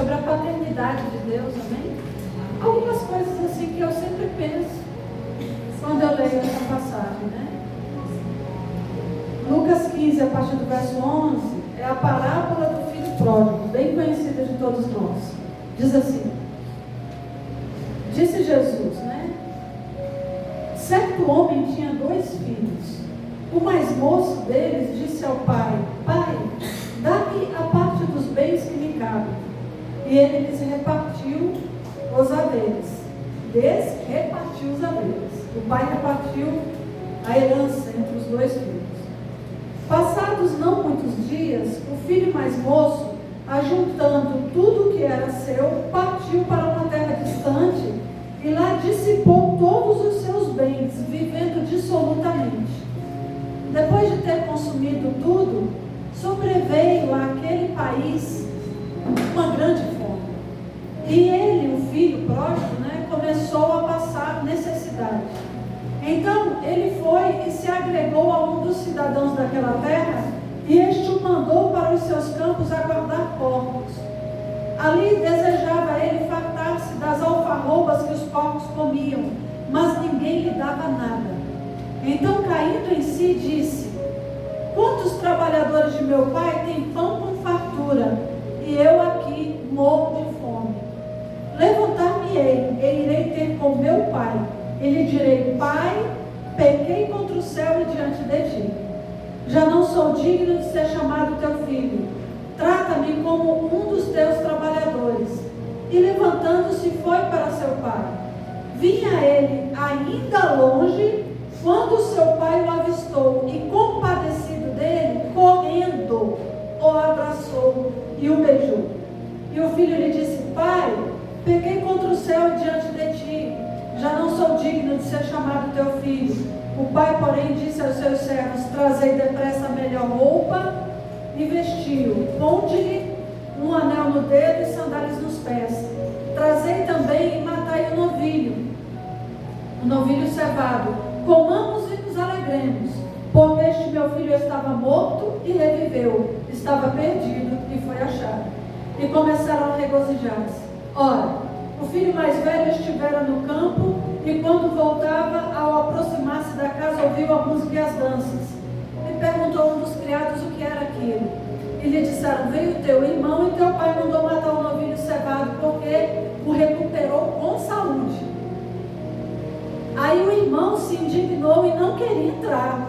sobre a paternidade de Deus, amém? Algumas coisas assim que eu sempre penso quando eu leio essa passagem, né? Lucas 15, a partir do verso 11, é a parábola do filho pródigo, bem conhecida de todos nós. Diz assim: disse Jesus, né? Certo homem tinha 2 filhos. O mais moço deles disse ao pai: Pai, dá-me a parte dos bens que me cabem. E ele lhes repartiu os haveres. Desrepartiu os haveres. O pai repartiu a herança entre os 2 filhos. Passados não muitos dias, o filho mais moço, ajuntando tudo o que era seu, partiu para uma terra distante e lá dissipou todos os seus bens, vivendo dissolutamente. Depois de ter consumido tudo, sobreveio àquele país uma grande fome. E ele, o filho pródigo, né, começou a passar necessidade. Então ele foi e se agregou a um dos cidadãos daquela terra, e este o mandou para os seus campos a guardar porcos. Ali desejava ele fartar-se das alfarrobas que os porcos comiam, mas ninguém lhe dava nada. Então, caindo em si, disse: quantos trabalhadores de meu pai têm pão com fartura, e eu aqui morro de fome? Levantar-me-ei e irei ter com meu pai, e lhe direi: Pai, pequei contra o céu e diante de ti. Já não sou digno de ser chamado teu filho. Trata-me como um dos teus trabalhadores. E levantando-se foi para seu pai. Vinha ele ainda longe, quando seu pai o avistou, e compadecido dele, correndo, o abraçou e o beijou. E o filho lhe disse: Pai, pequei contra o céu e diante de ti. Já não sou digno de ser chamado teu filho. O pai, porém, disse aos seus servos: trazei depressa a melhor roupa e vestiu. Ponde-lhe um anel no dedo e sandálias nos pés. Trazei também e matai o novilho cevado. Comamos e nos alegremos, porque este meu filho estava morto e reviveu, estava perdido e foi achado. E começaram a regozijar-se. Ora, o filho mais velho estivera no campo, e quando voltava, ao aproximar-se da casa, ouviu a música e as danças. E perguntou um dos criados o que era aquilo. E lhe disseram: veio teu irmão e teu pai mandou matar o novilho cevado, porque o recuperou com saúde. Aí o irmão se indignou e não queria entrar.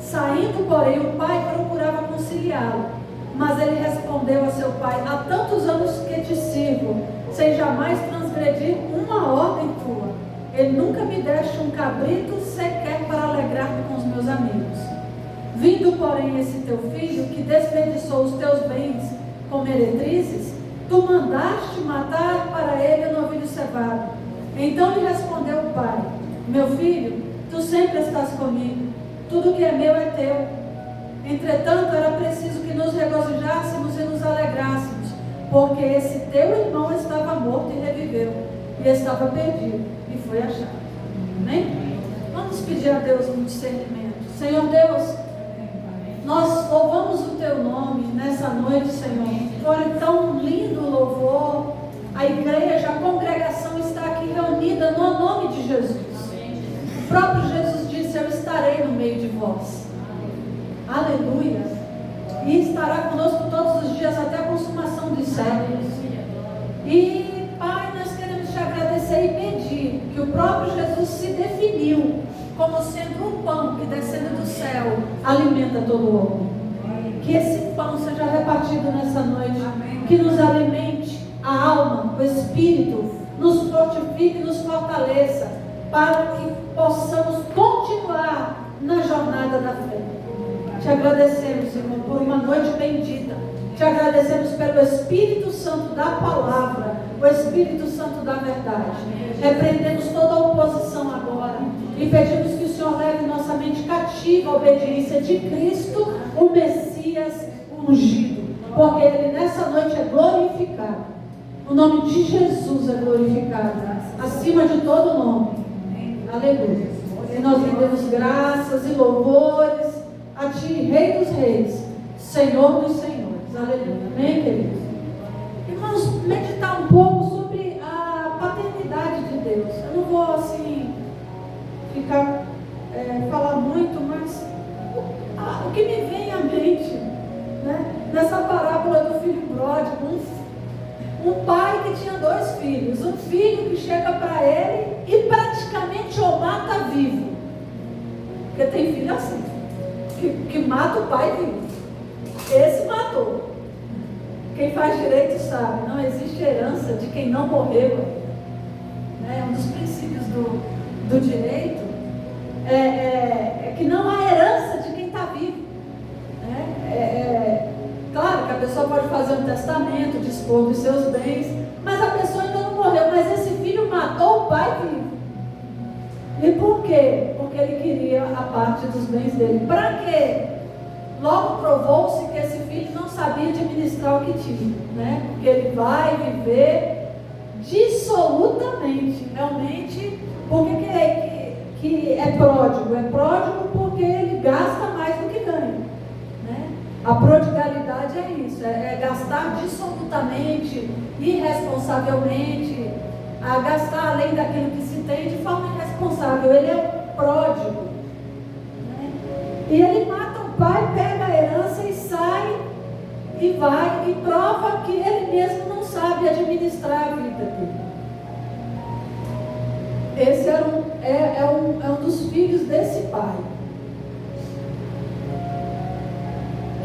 Saindo, porém, o pai procurava conciliá-lo. Mas ele respondeu a seu pai: há tantos anos que te sirvo, sem jamais transgredir uma ordem tua. Ele nunca me deste um cabrito sequer para alegrar-me com os meus amigos. Vindo, porém, esse teu filho, que desperdiçou os teus bens com meretrizes, tu mandaste matar para ele o novilho cevado. Então lhe respondeu o pai: meu filho, tu sempre estás comigo, tudo que é meu é teu. Entretanto, era preciso que nos regozijássemos e nos alegrássemos, porque esse teu irmão estava morto e reviveu, e estava perdido e foi achado. Amém? Vamos pedir a Deus um discernimento. Senhor Deus, nós louvamos o teu nome nessa noite, Senhor. Foi tão lindo o louvor. A igreja, a congregação está aqui reunida no nome de Jesus. O próprio Jesus disse: eu estarei no meio de vós. Aleluia. E estará conosco todos os dias até a consumação dos séculos. E Pai, nós queremos te agradecer e pedir que o próprio Jesus se definiu como sendo um pão que, descendo do céu, alimenta todo o homem. Que esse pão seja repartido nessa noite. Que nos alimente a alma, o espírito, nos fortifique e nos fortaleça, para que possamos continuar na jornada da fé. Te agradecemos, Senhor, por uma noite bendita. Te agradecemos pelo Espírito Santo da palavra, o Espírito Santo da verdade. Repreendemos toda a oposição agora e pedimos que o Senhor leve nossa mente cativa à obediência de Cristo, o Messias ungido, porque Ele nessa noite é glorificado. O nome de Jesus é glorificado, acima de todo nome. Aleluia. E nós rendemos graças e louvores a Ti, Rei dos Reis, Senhor dos Senhores. Aleluia. Amém, queridos? Irmãos, ficar, falar muito, mas o que me vem à mente, né, nessa parábola do filho pródigo, um pai que tinha 2 filhos, um filho que chega para ele e praticamente o mata vivo, porque tem filho assim, que mata o pai vivo. Esse matou. Quem faz direito sabe, não existe herança de quem não morreu. É um dos princípios do direito, é que não há herança de quem está vivo. Claro que a pessoa pode fazer um testamento, dispor dos seus bens, mas a pessoa ainda não morreu. Mas esse filho matou o pai vivo. E por quê? Porque ele queria a parte dos bens dele. Para quê? Logo provou-se que esse filho não sabia administrar o que tinha, né? Porque ele vai viver dissolutamente, realmente. Por que é pródigo? É pródigo porque ele gasta mais do que ganha, né? A prodigalidade é isso, é gastar dissolutamente, irresponsavelmente, a gastar além daquilo que se tem de forma irresponsável. Ele é pródigo, né? E ele mata o pai, pega a herança e sai e vai e prova que ele mesmo não sabe administrar a vida dele. Esse é um dos filhos desse pai.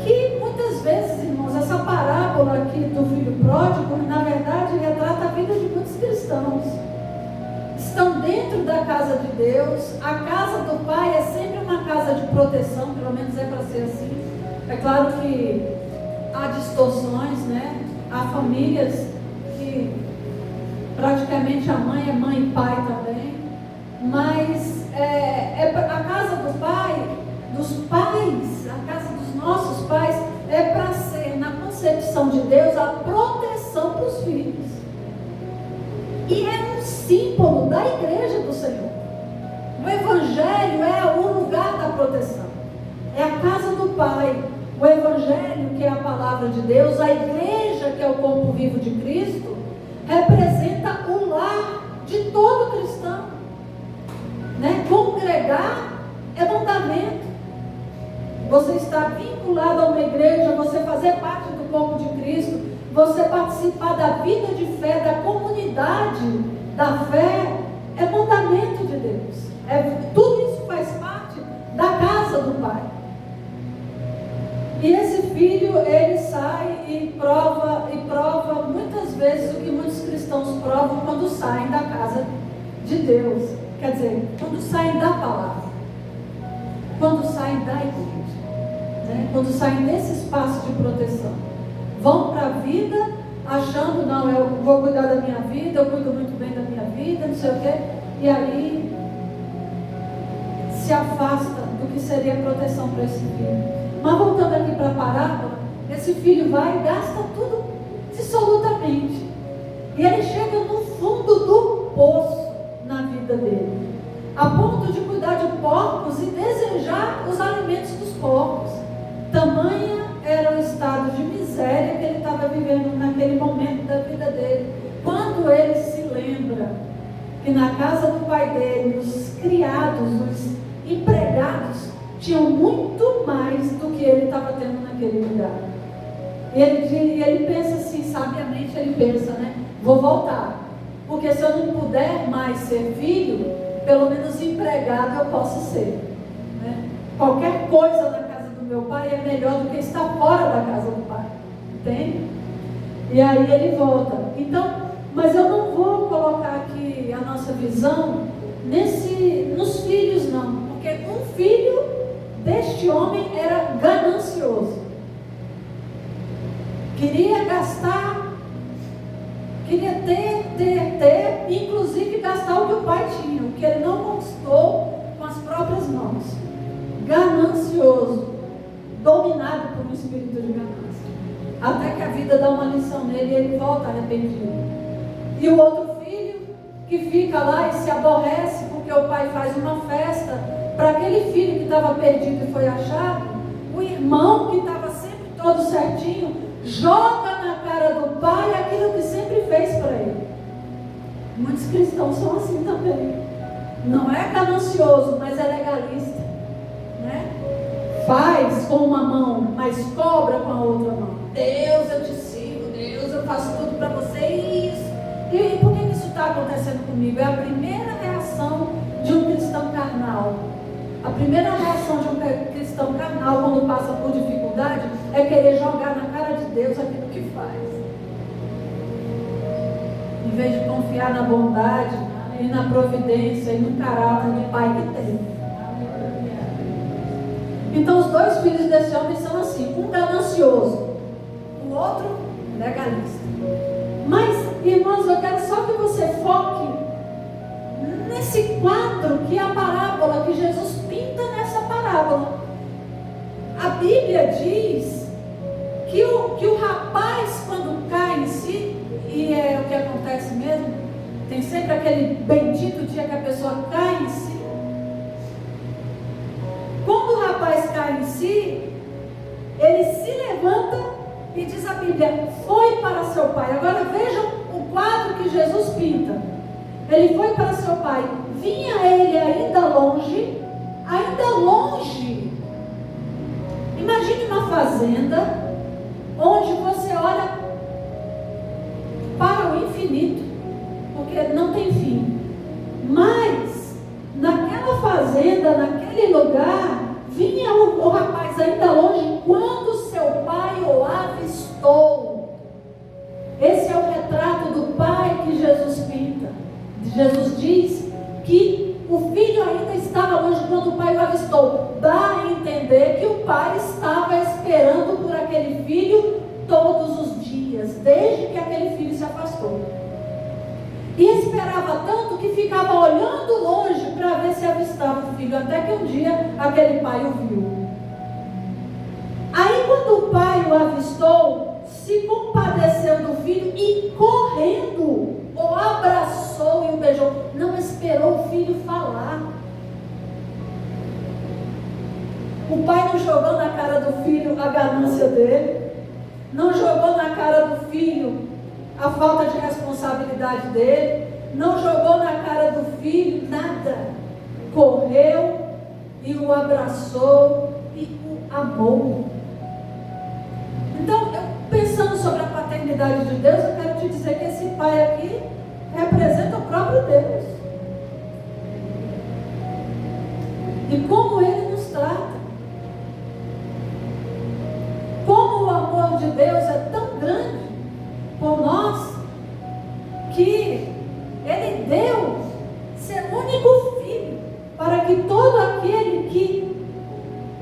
Que muitas vezes, irmãos, essa parábola aqui do filho pródigo, na verdade, retrata a vida de muitos cristãos. Estão dentro da casa de Deus. A casa do pai é sempre uma casa de proteção, pelo menos é para ser assim. É claro que há distorções, né? Há famílias que praticamente a mãe é mãe e pai também. Mas a casa do pai, dos pais, a casa dos nossos pais, é para ser, na concepção de Deus, a proteção para os filhos. E é um símbolo da igreja do Senhor. O Evangelho é o lugar da proteção. É a casa do Pai. O Evangelho, que é a palavra de Deus, a igreja, que é o corpo vivo de Cristo, representa o lar de todo cristão. Né? Congregar é mandamento. Você está vinculado a uma igreja, você fazer parte do corpo de Cristo, você participar da vida de fé, da comunidade da fé, é mandamento de Deus. Tudo isso faz parte da casa do Pai. E esse filho, ele sai e prova muitas vezes o que muitos cristãos provam quando saem da casa de Deus. Quer dizer, quando saem da palavra, quando saem da igreja, né? Quando saem desse espaço de proteção, vão para a vida achando, não, eu vou cuidar da minha vida, eu cuido muito bem da minha vida, não sei o quê, e aí se afasta do que seria proteção para esse filho. Mas voltando aqui para a parábola, esse filho vai e gasta tudo dissolutamente, e ele chega no fundo do poço na vida dele, a ponto de cuidar de porcos e desejar os alimentos dos porcos. Tamanha era o estado de miséria que ele estava vivendo naquele momento da vida dele. Quando ele se lembra que na casa do pai dele, os criados, os empregados, tinham muito mais do que ele estava tendo naquele lugar. E ele pensa assim, sabiamente ele pensa, né? Vou voltar. Porque se eu não puder mais ser filho, pelo menos empregado eu posso ser, né? Qualquer coisa na casa do meu pai é melhor do que estar fora da casa do pai, entende? E aí ele volta. Então, mas eu não vou colocar aqui a nossa visão nos filhos, não, porque um filho deste homem era ganancioso, queria gastar, queria ter, inclusive gastar o que o pai tinha, o que ele não conquistou com as próprias mãos. Ganancioso, dominado por um espírito de ganância, até que a vida dá uma lição nele e ele volta arrependido. E o outro filho que fica lá e se aborrece porque o pai faz uma festa para aquele filho que estava perdido e foi achado, o irmão que estava sempre todo certinho joga na cara do pai aquilo que sempre fez para ele. Muitos cristãos são assim também. Não é ganancioso, mas é legalista, né? Faz com uma mão, mas cobra com a outra mão. Deus, eu te sigo, Deus, eu faço tudo para você e isso. E por que isso está acontecendo comigo? É a primeira reação de um cristão carnal. A primeira reação de um cristão carnal quando passa por dificuldade é querer jogar na cara de Deus aquilo que faz. Em vez de confiar na bondade e na providência e no caráter do pai que tem. Então os dois filhos desse homem são assim, um ganancioso, o outro legalista. Mas, irmãos, eu quero só que você foque nesse quadro que é a parábola, que Jesus pinta nessa parábola. A Bíblia diz que o rapaz, quando cai em si, e é o que acontece mesmo, tem sempre aquele bendito dia que a pessoa cai em si. Quando o rapaz cai em si, ele se levanta e diz a Bíblia, foi para seu pai. Agora vejam o quadro que Jesus pinta. Ele foi para seu pai, vinha ele ainda longe. Imagine uma fazenda onde você olha para o infinito, porque não tem fim. Mas naquela fazenda, naquele lugar, vinha o rapaz ainda longe quando seu pai o avistou. Esse é o retrato do pai que Jesus pinta. Jesus diz que o filho ainda estava longe quando o pai o avistou. Dá a entender que o pai estava esperando por aquele filho todos os dias, desde que aquele filho se afastou. E esperava tanto que ficava olhando longe para ver se avistava o filho, até que um dia aquele pai o viu. Aí quando o pai o avistou, se compadeceu do filho e correndo o abraçou e o beijou. Não esperou o filho falar. O pai não jogou na cara do filho a ganância dele, não jogou na cara do filho a falta de responsabilidade dele, não jogou na cara do filho nada. Correu e o abraçou e o amou. Então, pensando sobre a paternidade de Deus, eu quero te dizer que esse pai aqui representa o próprio Deus. E como ele nos trata. Como o amor de Deus é tão grande por nós, que ele deu seu único filho, para que todo aquele que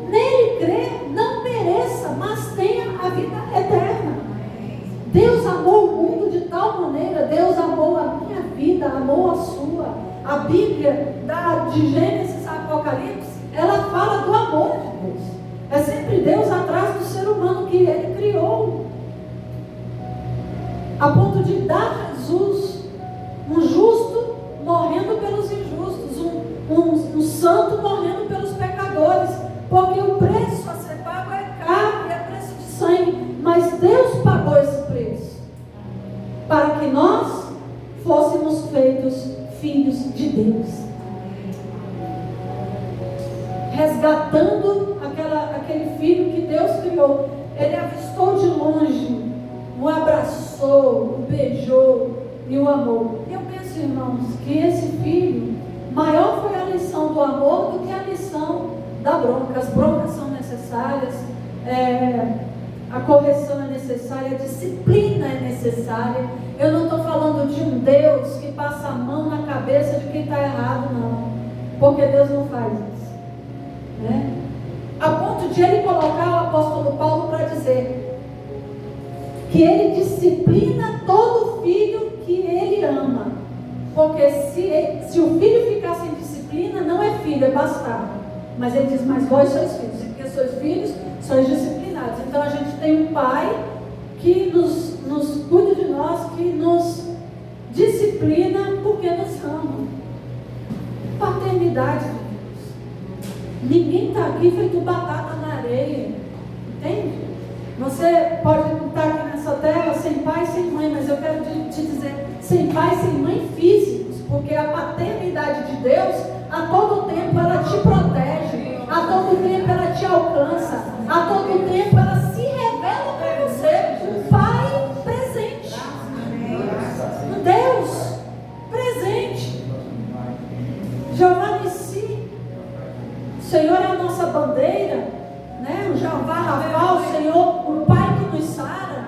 nele crê não pereça, mas tenha a vida eterna. Deus amou o mundo de tal maneira, Deus amou a minha vida, amou a sua. A Bíblia de Gênesis a Apocalipse, ela fala do amor de Deus. É sempre Deus atrás do ser humano que ele criou, a ponto de dar a Jesus, um justo morrendo pelos injustos, um santo morrendo pelos pecadores, porque o preço a ser pago é caro, é preço de sangue, mas Deus pagou esse preço, para que nós fôssemos feitos filhos de Deus, resgatando aquele filho que Deus criou. Ele avistou de longe, o abraçou, o beijou e o amou. Eu penso, irmãos, que esse filho, maior foi a lição do amor do que a lição da bronca. As broncas são necessárias, a correção é necessária, a disciplina é necessária. Eu não estou falando de um Deus que passa a mão na cabeça de quem está errado, não, porque Deus não faz isso, né? A ponto de ele colocar o apóstolo Paulo para dizer que ele disciplina todo filho que ele ama, porque se o filho ficar sem disciplina, não é filho, é bastardo. Mas ele diz, mas vós sois filhos, e porque sois filhos, sois disciplinados. Então a gente tem um pai que nos cuida de nós, que nos disciplina porque nos ama. Paternidade de Deus. Ninguém está aqui feito batata na areia, entende? Você pode estar aqui nessa terra sem pai, sem mãe, mas eu quero te dizer, sem pai, sem mãe físicos, porque a paternidade paternidade de Deus, a todo tempo ela te protege, a todo tempo ela te alcança, a todo tempo ela se revela para você. Um Pai presente, um Deus presente. Jeová Nissi, o Senhor é a nossa bandeira, né? O Jeová Rafa, o Senhor, um Pai que nos sara,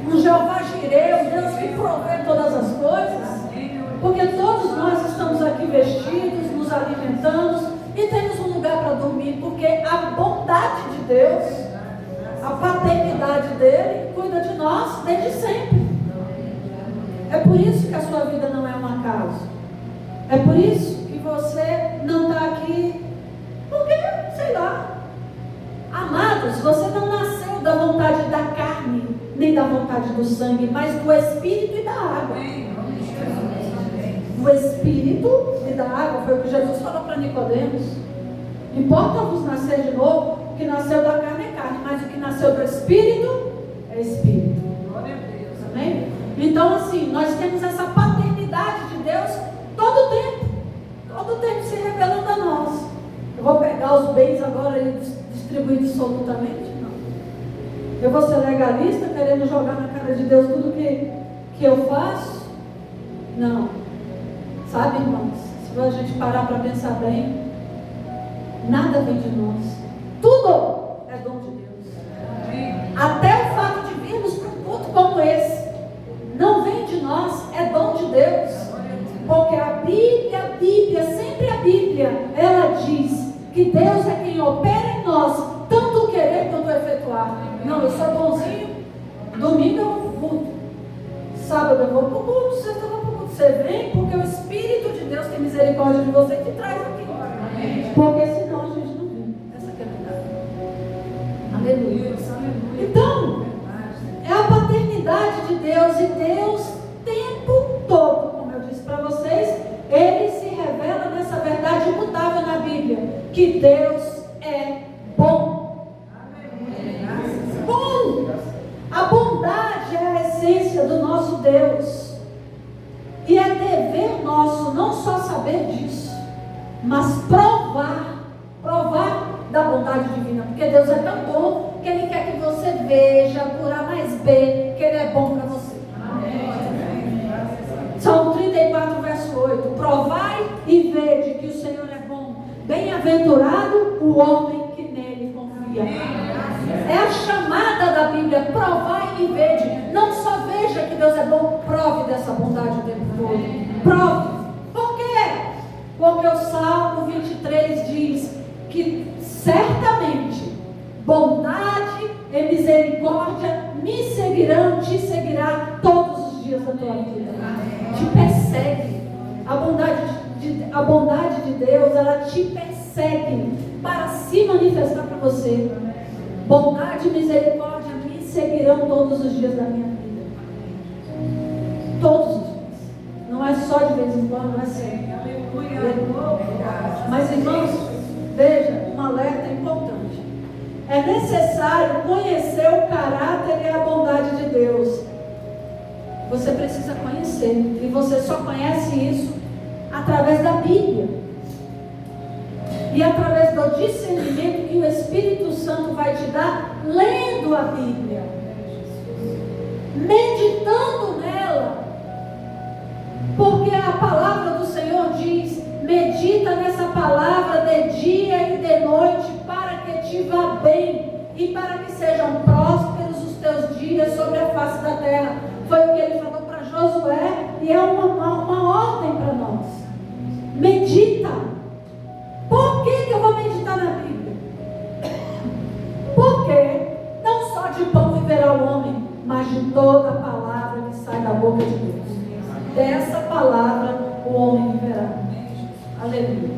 um Jeová Jireh, o Deus que provê todas as coisas, porque todos nós estamos aqui vestidos, nos alimentamos e temos um lugar para dormir, porque a bondade de Deus, a paternidade dele, cuida de nós desde sempre. É por isso que a sua vida não é um acaso. É por isso que você não está aqui, porque, sei lá, amados, você não nasceu da vontade da carne, nem da vontade do sangue, mas do Espírito e da água. Do Espírito e da água, foi o que Jesus falou para Nicodemos. Importa-vos nascer de novo, o que nasceu da carne é carne, mas o que nasceu do Espírito é Espírito. Glória a Deus. Amém? Então, assim, nós temos essa paternidade de Deus todo tempo se revelando a nós. Eu vou pegar os bens agora e distribuir dissolutamente? Não. Eu vou ser legalista, querendo jogar na cara de Deus tudo que eu faço? Não. Sabe, irmãos, se a gente parar para pensar bem, nada vem de nós. Tudo é dom de Deus. Até o fato de virmos para um culto como esse, não vem de nós, é dom de Deus. Porque a Bíblia, sempre a Bíblia, ela diz que Deus é quem opera em nós, tanto o querer quanto o efetuar. Não, eu sou bonzinho, domingo eu vou para o culto, sábado eu vou para o culto, sexta eu vou para o culto. Você vem porque o Espírito de Deus tem misericórdia de você e te traz aqui. Porque senão a gente não vem. Essa que é a verdade. Aleluia. Então, é a paternidade de Deus, e Deus, tempo todo, como eu disse para vocês, Ele se revela nessa verdade imutável na Bíblia, que Deus é bom. Bom! A bondade é a essência do nosso Deus. E é dever nosso não só saber disso, mas provar da bondade divina. Porque Deus é tão bom que Ele quer que você veja por A mais B que Ele é bom para você. Salmo 34, verso 8. Provai e vede que o Senhor é bom. Bem-aventurado o homem que nele confia. É a chamada da Bíblia. Provai e vede. Não só veja que Deus é bom, prove dessa bondade o tempo todo. Prove. Por quê? Porque o Salmo 23 diz que certamente bondade e misericórdia me seguirão, te seguirá todos os dias da tua vida. Te persegue. A bondade de Deus, ela te persegue para se manifestar para você. Bondade e misericórdia me seguirão todos os dias da minha vida. Todos os dias. Não é só de vez em quando, não é sempre. Mas, irmãos, veja, um alerta importante. É necessário conhecer o caráter e a bondade de Deus. Você precisa conhecer. E você só conhece isso através da Bíblia. E através do discernimento que o Espírito Santo vai te dar lendo a Bíblia. Meditando nela. Porque a palavra do Senhor diz: medita nessa palavra de dia e de noite, para que te vá bem e para que sejam prósperos os teus dias sobre a face da terra. Foi o que ele falou para Josué, e é uma ordem para nós. Medita. Por que eu vou meditar na Bíblia? Porque não só de pão viverá o homem, mas de toda a palavra que sai da boca de Deus. Dessa palavra o homem viverá. Aleluia.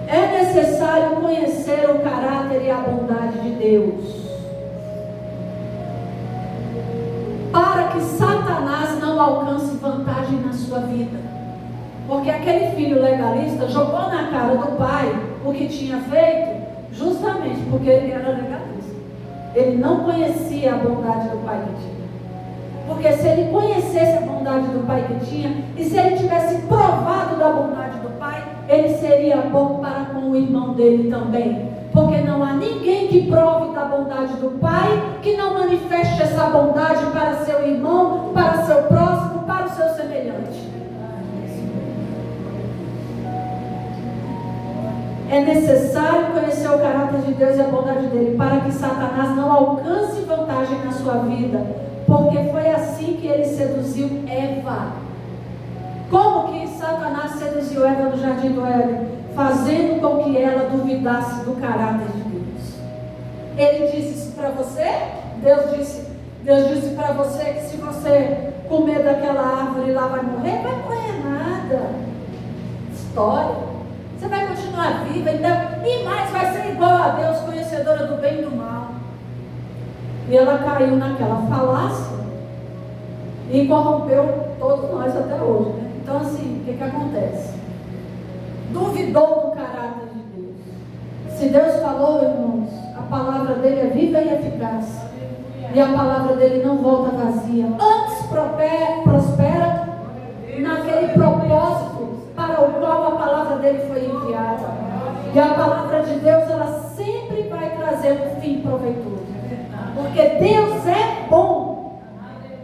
É necessário conhecer o caráter e a bondade de Deus, para que Satanás não alcance vantagem na sua vida. Porque aquele filho legalista jogou na cara do pai o que tinha feito, justamente porque ele era legalista. Ele não conhecia a bondade do pai que tinha. Porque se ele conhecesse a bondade bondade do Pai que tinha, e se ele tivesse provado da bondade do Pai, ele seria bom para com o irmão dele também. Porque não há ninguém que prove da bondade do Pai que não manifeste essa bondade para seu irmão, para seu próximo, para o seu semelhante. É necessário conhecer o caráter de Deus e a bondade dele para que Satanás não alcance vantagem na sua vida, porque foi assim que ele seduziu Eva. Como que Satanás seduziu Eva no jardim do Éden? Fazendo com que ela duvidasse do caráter de Deus. Ele disse isso para você? Deus disse para você que se você comer daquela árvore lá vai morrer? Vai morrer nada. História. Você vai continuar viva e mais vai ser igual a Deus, conhecedora do bem e do mal. E ela caiu naquela falácia e corrompeu todos nós até hoje, né? Então assim, o que acontece? Duvidou do caráter de Deus. Se Deus falou, irmãos, a palavra dele é viva e eficaz. E a palavra dele não volta vazia. Antes prospera naquele propósito para o qual a palavra dele foi enviada. E a palavra de Deus, ela sempre vai trazer um fim proveitoso. Porque Deus é bom.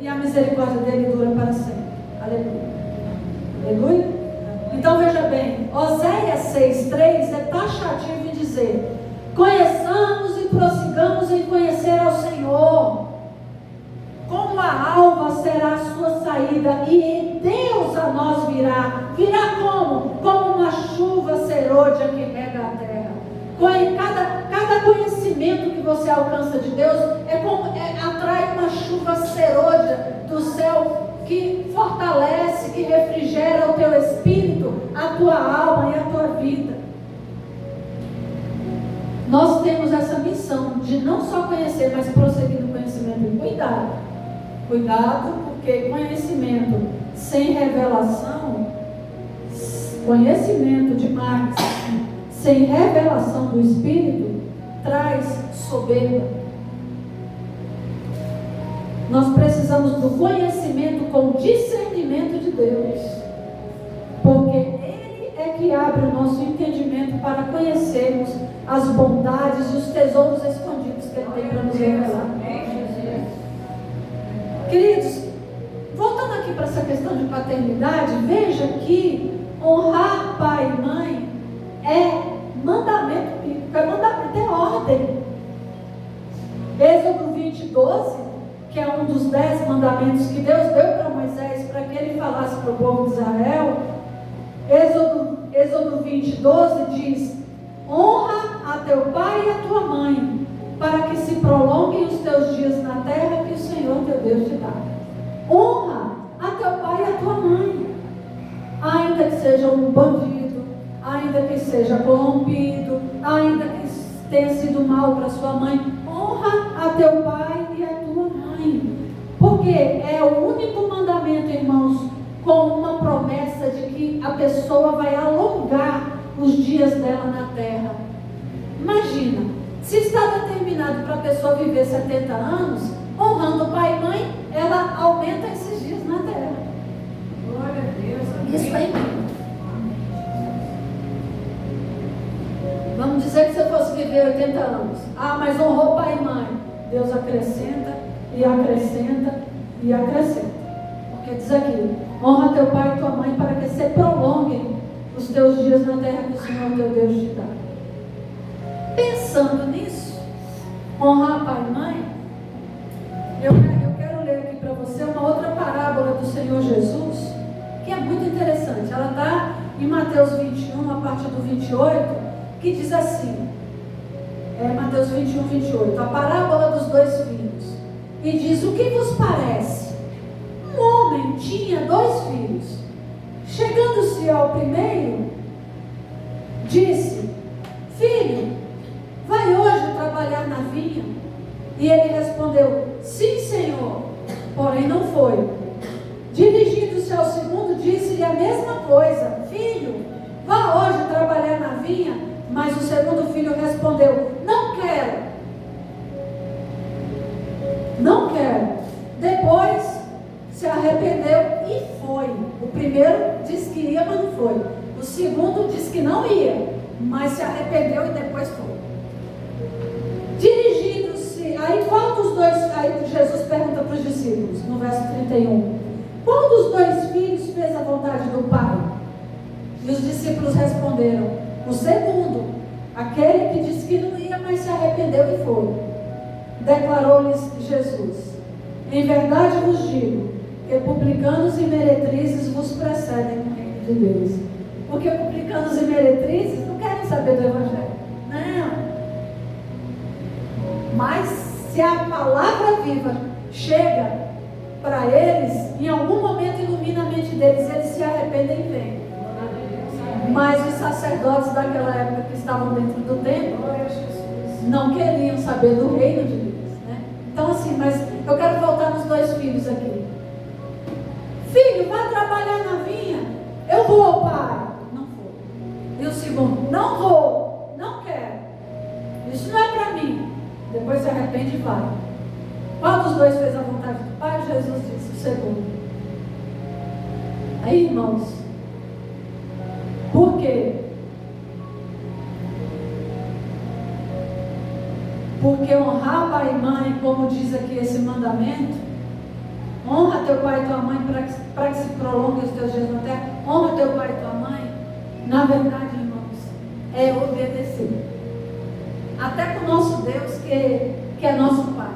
E a misericórdia dele dura para sempre. Aleluia. Aleluia. Então veja bem, Oséias 6,3 é taxativo em dizer: conheçamos e prossigamos em conhecer ao Senhor. Como a alva será a sua saída, e em Deus a nós virá. Virá como? Como uma chuva serôdia que rega a terra. Cada conhecimento que você alcança de Deus atrai uma chuva serôdia do céu, que fortalece, que refrigera o teu espírito, a tua alma e a tua vida. Nós temos essa missão de não só conhecer, mas prosseguir no conhecimento. E cuidado, porque conhecimento sem revelação, conhecimento demais sem revelação do Espírito, traz soberba. Nós precisamos do conhecimento com discernimento de Deus, porque Ele é que abre o nosso entendimento para conhecermos as bondades e os tesouros escondidos que Ele tem para nos revelar. Queridos, voltando aqui para essa questão de paternidade, veja que honrar pai e mãe é mandamento bíblico, é ordem. Êxodo 20:12, que é um dos 10 mandamentos que Deus deu para Moisés, para que ele falasse para o povo de Israel. Êxodo 20:12 diz: honra a teu pai e a tua mãe, para que se prolonguem os teus dias na terra que o Senhor teu Deus te dá. Honra a teu pai e a tua mãe, ainda que seja um bandido, ainda que seja corrompido, ainda que tenha sido mal para sua mãe. Honra a teu pai e a tua mãe, porque é o único mandamento, irmãos, com uma promessa de que a pessoa vai alongar os dias dela na terra. Imagina, se está determinado para a pessoa viver 70 anos, honrando pai e mãe, ela aumenta esses dias na terra. Glória a Deus. Isso é incrível. Vamos dizer que você fosse viver 80 anos. Ah, mas honrou pai e mãe. Deus acrescenta e acrescenta e acrescenta. Porque diz aqui: honra teu pai e tua mãe para que se prolonguem os teus dias na terra que o Senhor teu Deus te dá. Pensando nisso, honrar pai e mãe, eu quero ler aqui para você uma outra parábola do Senhor Jesus, que é muito interessante. Ela está em Mateus 21, a partir do 28, que diz assim, Mateus 21, 28, a parábola dos 2 filhos. E diz: o que vos parece? Um homem tinha 2 filhos. Chegando-se ao primeiro, disse: filho, vai hoje trabalhar na vinha? E ele respondeu: sim, Senhor. Porém não foi. Dirigindo-se ao segundo, disse-lhe a mesma coisa: filho, vá hoje trabalhar na vinha? Mas o segundo filho respondeu: não quero. Não quero. Depois se arrependeu e foi. O primeiro disse que ia, mas não foi. O segundo disse que não ia, mas se arrependeu e depois foi. Dirigindo-se, aí qual dos dois, aí Jesus pergunta para os discípulos, no verso 31, qual dos dois filhos fez a vontade do Pai? E os discípulos responderam, o segundo, aquele que disse que não ia, mas se arrependeu e foi. Declarou-lhes Jesus, em verdade vos digo, que publicanos e meretrizes vos precedem no reino de Deus. Porque publicanos e meretrizes não querem saber do Evangelho. Não. Mas se a palavra viva chega para eles, em algum momento ilumina a mente deles, eles se arrependem e vêm. Mas os sacerdotes daquela época que estavam dentro do templo não queriam saber do reino de Deus, né? Então assim, mas eu quero voltar nos dois filhos aqui. Filho, vai trabalhar na vinha? Eu vou, pai. Não foi. E o segundo, não vou, não quero. Isso não é para mim. Depois se arrepende e vai. Qual dos dois fez a vontade do Pai? Jesus disse, o segundo. Aí, irmãos, por quê? Porque honrar pai e mãe, como diz aqui esse mandamento, honra teu pai e tua mãe para que se prolongue os teus dias na terra. Honra teu pai e tua mãe. Na verdade, irmãos, é obedecer. Até com o nosso Deus, que é nosso Pai.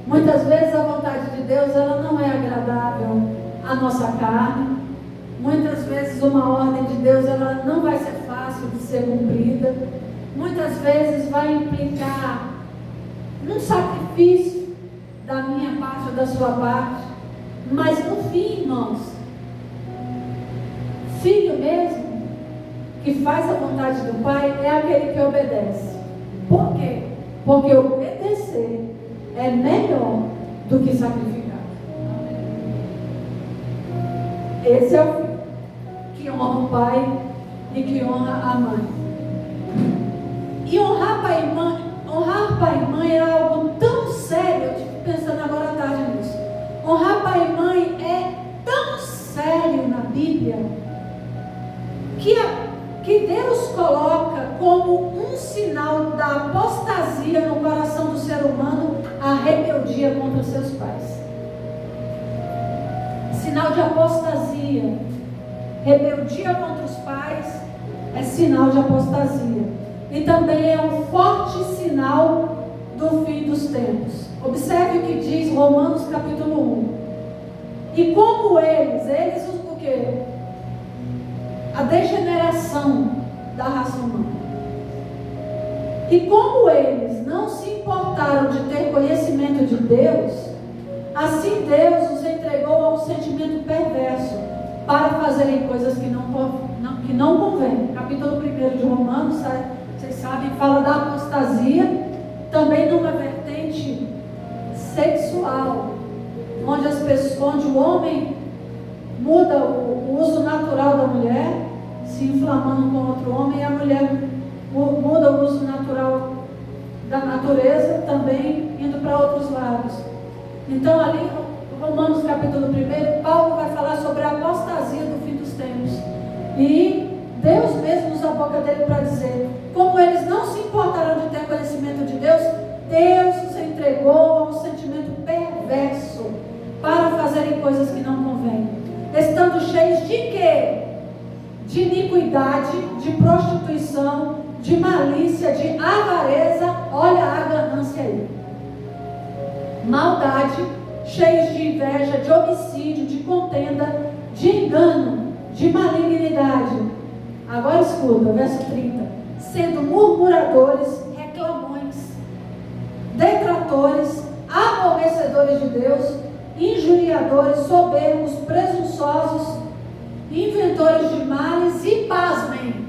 Muitas vezes a vontade de Deus, ela não é agradável à nossa carne. Muitas vezes uma ordem de Deus, ela não vai ser fácil de ser cumprida. Muitas vezes vai implicar num sacrifício da minha parte ou da sua parte. Mas no fim, irmãos, filho mesmo, que faz a vontade do Pai, é aquele que obedece. Por quê? Porque obedecer é melhor do que sacrificar. Esse é o filho que honra o pai e que honra a mãe. E honrar pai e mãe é algo tão sério. Eu estive pensando agora à tarde nisso. Honrar pai e mãe é tão sério na Bíblia que Deus coloca como um sinal da apostasia no coração do ser humano a rebeldia contra os seus pais. Sinal de apostasia. Rebeldia contra os pais é sinal de apostasia. E também é um forte sinal do fim dos tempos. Observe o que diz Romanos capítulo 1. E como eles o quê? A degeneração da raça humana. E como eles não se importaram de ter conhecimento de Deus, assim Deus os entregou a um sentimento perverso para fazerem coisas que não convém. Capítulo 1 de Romanos, vocês sabem, fala da apostasia, também numa vertente sexual, onde o homem muda o uso natural da mulher, se inflamando com outro homem, e a mulher muda o uso natural da natureza, também indo para outros lados. Então ali, Romanos capítulo 1, Paulo vai falar sobre a apostasia do fim dos tempos. E Deus mesmo usa a boca dele para dizer, como eles não se importaram de ter conhecimento de Deus, Deus os entregou a um sentimento perverso para fazerem coisas que não convêm, estando cheios de quê? De iniquidade, de prostituição, de malícia, de avareza. Olha a ganância aí. Maldade, cheios de inveja, de homicídio, de contenda, de engano, de malignidade. Agora escuta, verso 30. Sendo murmuradores, reclamões, detratores, aborrecedores de Deus, injuriadores, soberbos, presunçosos, inventores de males e, pasmem,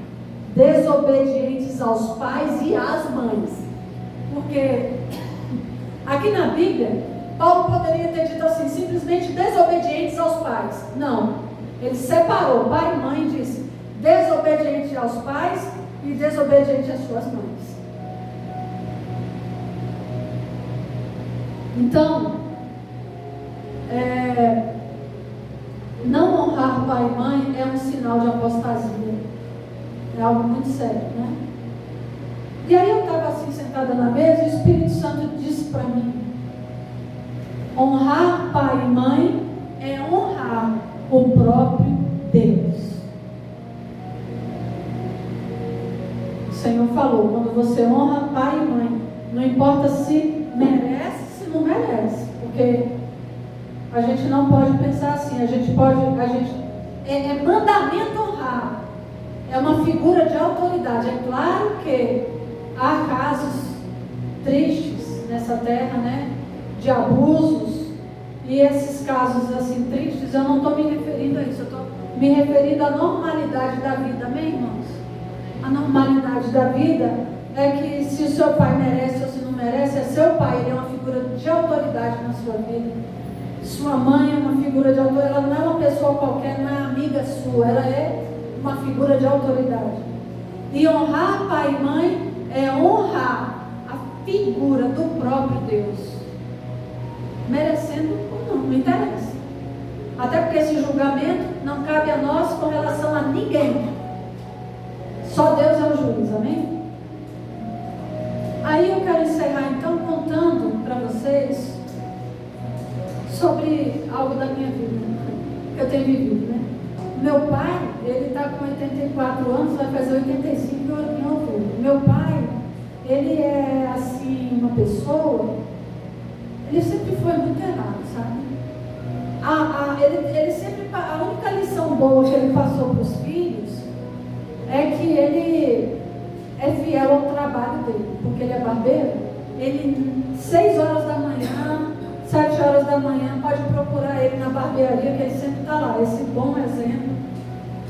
desobedientes aos pais e às mães. Porque aqui na Bíblia, Paulo poderia ter dito assim, simplesmente desobedientes aos pais. Não, ele separou pai e mãe e disse desobediente aos pais e desobediente às suas mães. Então, não honrar honrar pai e mãe é um sinal de apostasia. É algo muito sério, né? E aí eu estava assim sentada na mesa e o Espírito Santo disse para mim: honrar pai e mãe é honrar o próprio Deus. O Senhor falou: quando você honra pai e mãe, não importa se merece, se não merece, porque a gente não pode pensar assim. É mandamento honrar, é uma figura de autoridade. É claro que há casos tristes nessa terra, né, de abusos, e esses casos assim tristes, eu não estou me referindo a isso, eu estou me referindo à normalidade da vida, amém, irmãos? A normalidade da vida é que se o seu pai merece ou se não merece, é seu pai, ele é uma figura de autoridade na sua vida. Sua mãe é uma figura de autoridade, ela não é uma pessoa qualquer, não é amiga sua, ela é uma figura de autoridade. E honrar pai e mãe é honrar a figura do próprio Deus, merecendo ou não interessa. Até porque esse julgamento não cabe a nós com relação a ninguém. Só Deus é o juiz, amém? Aí eu quero encerrar então contando para vocês sobre algo da minha vida que eu tenho vivido, né? Meu pai, ele está com 84 anos, vai fazer 85 em outubro. Meu pai, ele é assim, uma pessoa, ele sempre foi muito errado, sabe? Ele sempre, a única lição boa que ele passou para os filhos é que ele é fiel ao trabalho dele, porque ele é barbeiro. Ele, 6 horas da manhã, 7 horas da manhã, pode procurar ele na barbearia, que ele sempre está lá. Esse bom exemplo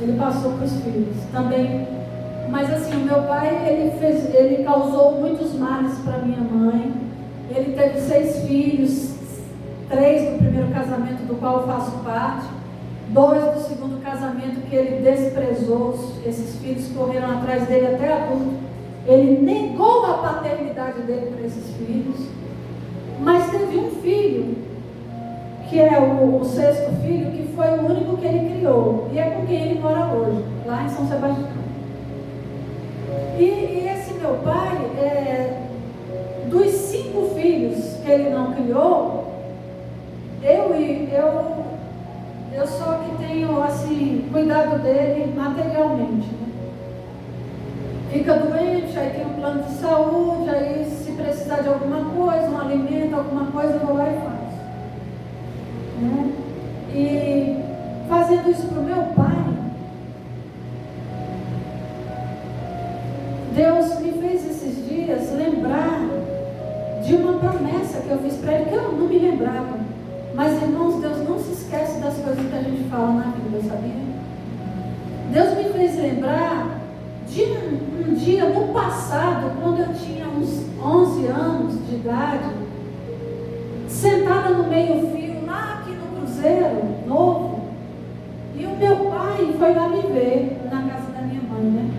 ele passou para os filhos também. Mas assim, o meu pai, ele causou muitos males para minha mãe. Ele teve 6 filhos, 3 do primeiro casamento, do qual eu faço parte, 2 do segundo casamento que ele desprezou. Esses filhos correram atrás dele até adulto. Ele negou a paternidade dele para esses filhos. Mas teve um filho, que é o 6º filho, que foi o único que ele criou, e é com quem ele mora hoje, lá em São Sebastião. E esse meu pai, dos 5 filhos que ele não criou, eu só que tenho assim, cuidado dele materialmente, né? Fica doente, aí tem um plano de saúde, aí se precisar de alguma coisa, um alimento, alguma coisa, eu vou lá e faço, né? E fazendo isso para o meu pai, Deus me fez esses dias lembrar de uma promessa que eu fiz para ele, que eu não me lembrava. Mas, irmãos, Deus não se esquece das coisas que a gente fala na vida, sabia? Deus me fez lembrar de um dia no passado, quando eu tinha uns 11 anos de idade, sentada no meio-fio, lá aqui no Cruzeiro Novo, e o meu pai foi lá me ver na casa da minha mãe, né?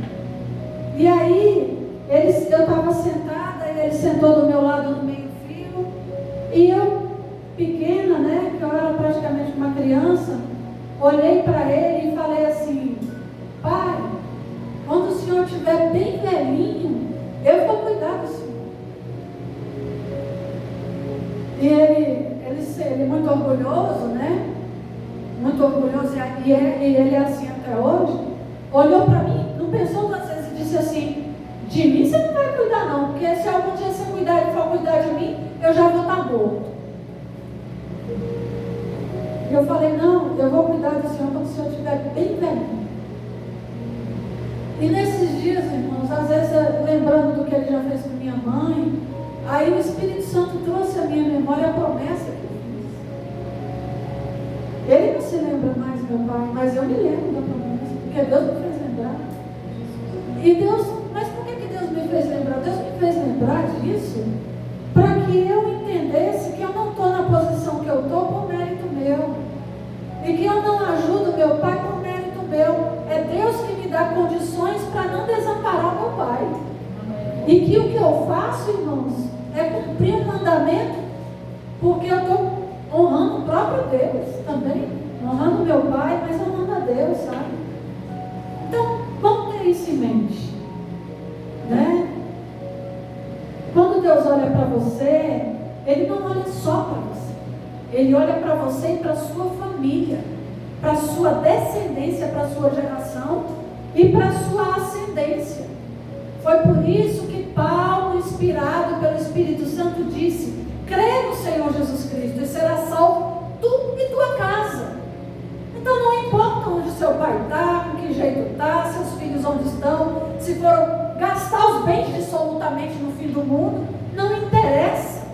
E aí, eu estava sentada, e ele sentou do meu lado no meio-fio, e eu, pequena, né, que eu era praticamente uma criança, olhei para ele e falei assim: pai, quando o senhor estiver bem velhinho, eu vou cuidar do senhor. E ele muito orgulhoso, né? Muito orgulhoso, e ele é assim até hoje. Olhou para mim, não pensou 2 vezes e disse assim: de mim você não vai cuidar não, porque se algum dia você cuidar e for cuidar de mim, eu já vou estar morto. E eu falei: não, eu vou cuidar do senhor quando o senhor estiver bem velhinho. E nesses dias, irmãos, às vezes lembrando do que ele já fez com minha mãe, aí o Espírito Santo trouxe à minha memória a promessa que eu fiz. Ele não se lembra mais, meu pai, mas eu me lembro da promessa, porque Deus me fez lembrar. E Deus, mas por que Deus me fez lembrar? Deus me fez lembrar disso para que eu entendesse que eu não estou na posição que eu estou por mérito meu, e que eu não ajudo meu pai por mérito meu. É Deus que me dá condições para não desamparar meu pai. E que o que eu faço, irmãos, é cumprir o mandamento, porque eu estou honrando o próprio Deus também, honrando meu pai, mas honrando a Deus. Deus olha para você, Ele não olha só para você. Ele olha para você e para a sua família, para a sua descendência, para a sua geração e para a sua ascendência. Foi por isso que Paulo, inspirado pelo Espírito Santo, disse: crê no Senhor Jesus Cristo e será salvo tu e tua casa. Então não importa onde seu pai está, com que jeito está, seus filhos onde estão, se foram gastar os bens dissolutamente no fim do mundo, não interessa.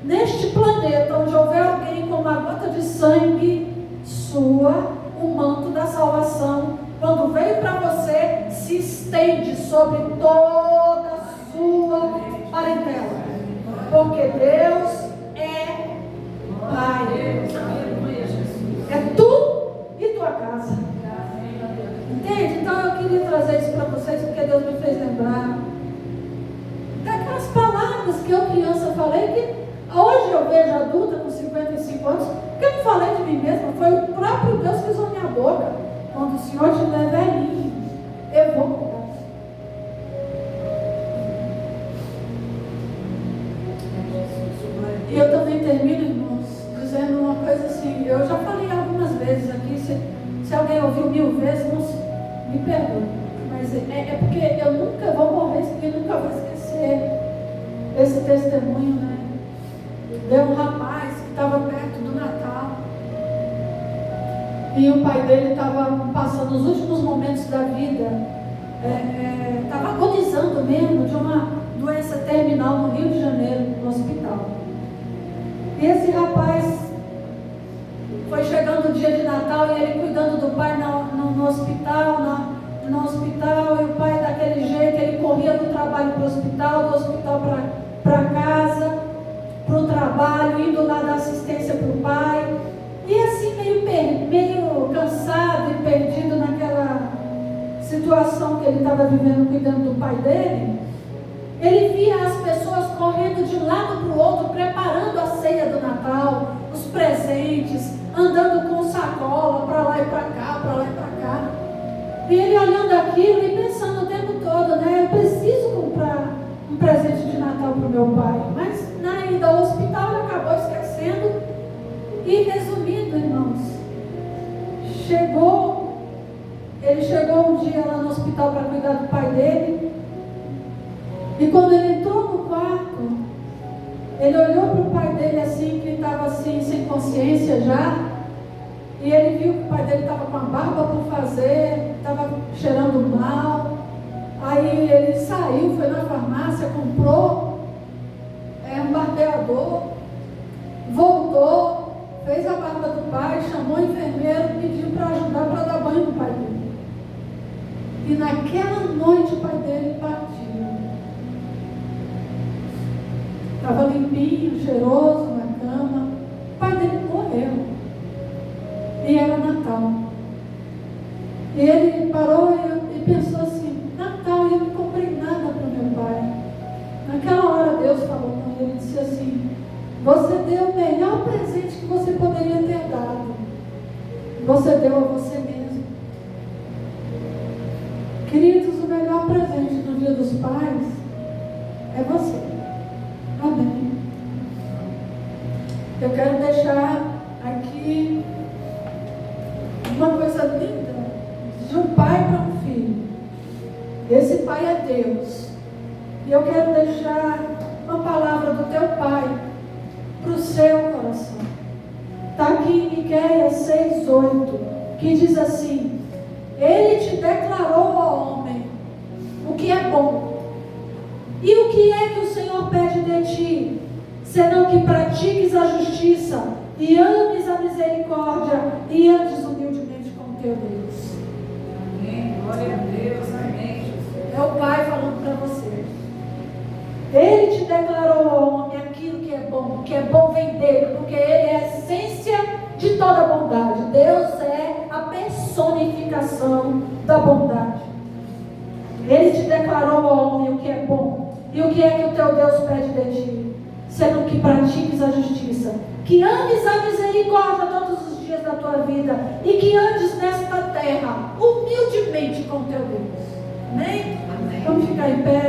Neste planeta, onde houver alguém com uma gota de sangue sua, o manto da salvação, quando veio para você, se estende sobre toda a sua parentela. Porque Deus é Pai. É tu e tua casa. Entende? Então eu queria trazer isso para vocês, porque Deus me fez lembrar daquelas palavras que eu criança falei, que hoje eu vejo adulta com 55 anos, que eu não falei de mim mesma, foi o próprio Deus que usou minha boca. Quando o Senhor estiver velhinho, eu vou cuidar. E eu também termino, irmãos, dizendo uma coisa assim, eu já falei algumas vezes aqui, se alguém ouviu 1000 vezes, não, me perdoe, mas é porque eu nunca vou morrer e nunca vou esquecer esse testemunho, né? De um rapaz que estava perto do Natal, e o pai dele estava passando os últimos momentos da vida, estava agonizando mesmo de uma doença terminal no Rio de Janeiro, no hospital. E esse rapaz foi chegando o dia de Natal e ele cuidando do pai no hospital, e o pai daquele jeito, ele corria do trabalho para o hospital, do hospital para casa, para o trabalho, indo lá dar assistência para o pai, e assim meio cansado e perdido naquela situação que ele estava vivendo, cuidando do pai dele. Ele via as pessoas correndo de um lado para o outro, preparando a ceia do Natal, os presentes, andando com sacola para lá e para cá, para lá e para cá. E ele olhando aquilo e pensando o tempo todo, né? Eu preciso comprar um presente de Natal para o meu pai. Mas na ida ao hospital ele acabou esquecendo. E resumindo, irmãos, ele chegou um dia lá no hospital para cuidar do pai dele. E quando ele entrou no quarto, ele olhou para o pai dele assim, que estava assim, sem consciência já. E ele viu que o pai dele estava com a barba por fazer, estava cheirando mal. Aí ele saiu, foi na farmácia, comprou um barbeador, voltou, fez a barba do pai, chamou o enfermeiro, pediu para ajudar para dar banho no pai dele. E naquela noite o pai dele partiu. Estava limpinho, cheiroso na cama. O pai dele morreu. E era Natal. E ele parou e pensou assim: Natal, eu não comprei nada para o meu pai. Naquela hora Deus falou com ele e disse assim: você deu o melhor presente que você poderia ter dado. Você deu a você mesmo. Queridos, o melhor presente no Dia dos Pais é você. Amém. Eu quero deixar aqui uma coisa linda de um pai para um filho. Esse pai é Deus. E eu quero deixar uma palavra do teu pai para o seu coração. Está aqui em Miqueias 6:8, que diz assim: Ele te declarou, ó homem, o que é bom. E o que é que o Senhor pede de ti? Senão que pratiques a justiça e ames a misericórdia e andes humildemente com o teu Deus. Amém. Glória a Deus. Amém. É o Pai falando para você. Ele te declarou, ó homem, aquilo que é bom vem dele, porque ele é a essência de toda bondade. Deus é a personificação da bondade. Ele te declarou, ó homem, o que é bom. E o que é que o teu Deus pede de ti? Sendo que pratiques a justiça, que ames a misericórdia todos os dias da tua vida e que andes nesta terra humildemente com o teu Deus. Amém? Amém. Vamos ficar em pé.